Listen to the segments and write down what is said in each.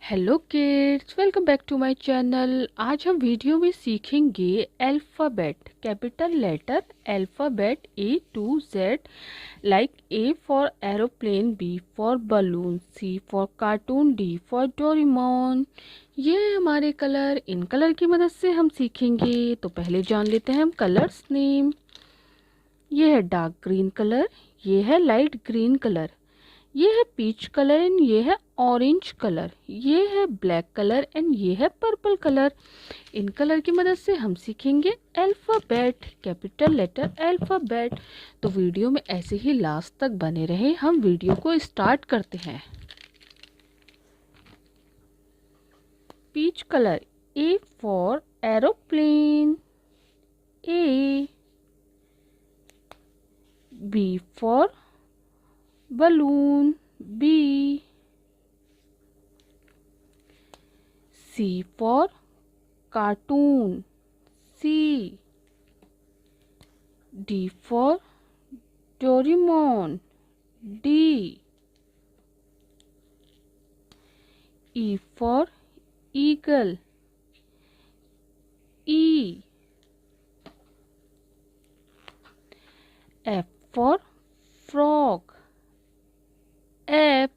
Hello kids, welcome back to my channel. आज हम video में सीखेंगे alphabet, capital letter alphabet A to Z, like A for aeroplane, B for balloon, C for cartoon, D for Doraemon. ये है हमारे colour. In colour की मदद से हम सीखेंगे। तो पहले जान लेते हैं हम कलर्स नेम। ये है डार्क ग्रीन कलर, ये है लाइट ग्रीन कलर, ये है पीच कलर एंड ये है ऑरेंज कलर, ये है ब्लैक कलर एंड ये है पर्पल कलर। इन कलर की मदद से हम सीखेंगे अल्फ़ाबेट, कैपिटल लेटर अल्फ़ाबेट। तो वीडियो में ऐसे ही लास्ट तक बने रहे। हम वीडियो को स्टार्ट करते हैं। Peach colour, A for aeroplane, A. B for balloon, B. C for cartoon, C. D for Doraemon, D. E for eagle, E. F for frog, F.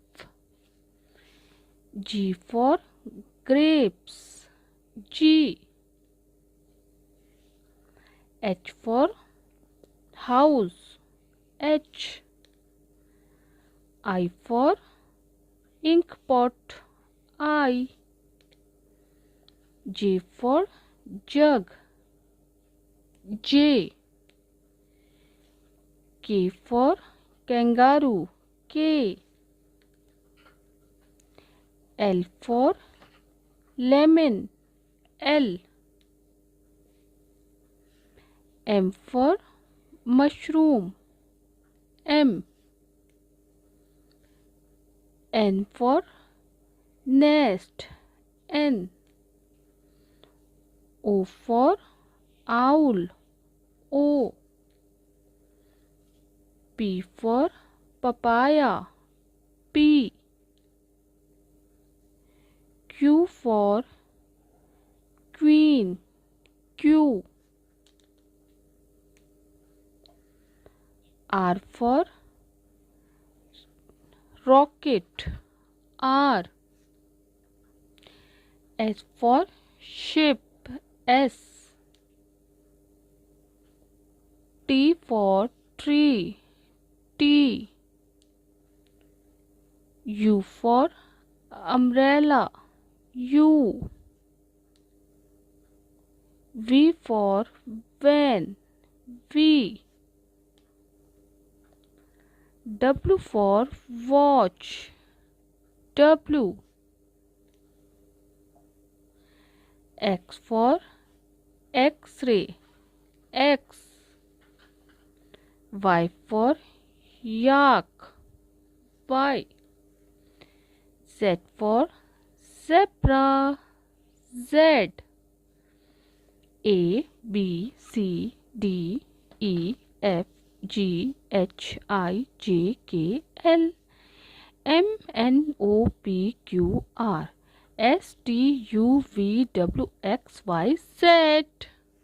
G for grapes, G. H for house, H. I for ink pot, I. J for jug, J. K for kangaroo, K. L for lemon, L. M for mushroom, M. N for nest, N. O for owl, O. P for papaya, P. Q for queen, Q. R for rocket, R. S for ship, S. T for tree, T. U for umbrella, U. V for van, V. W for watch, W. X for X-ray, X. Y for yak, Y. Z for zebra, Z. A, B, C, D, E, F, G, H, I, J, K, L, M, N, O, P, Q, R, S, T, U, V, W, X, Y, Z.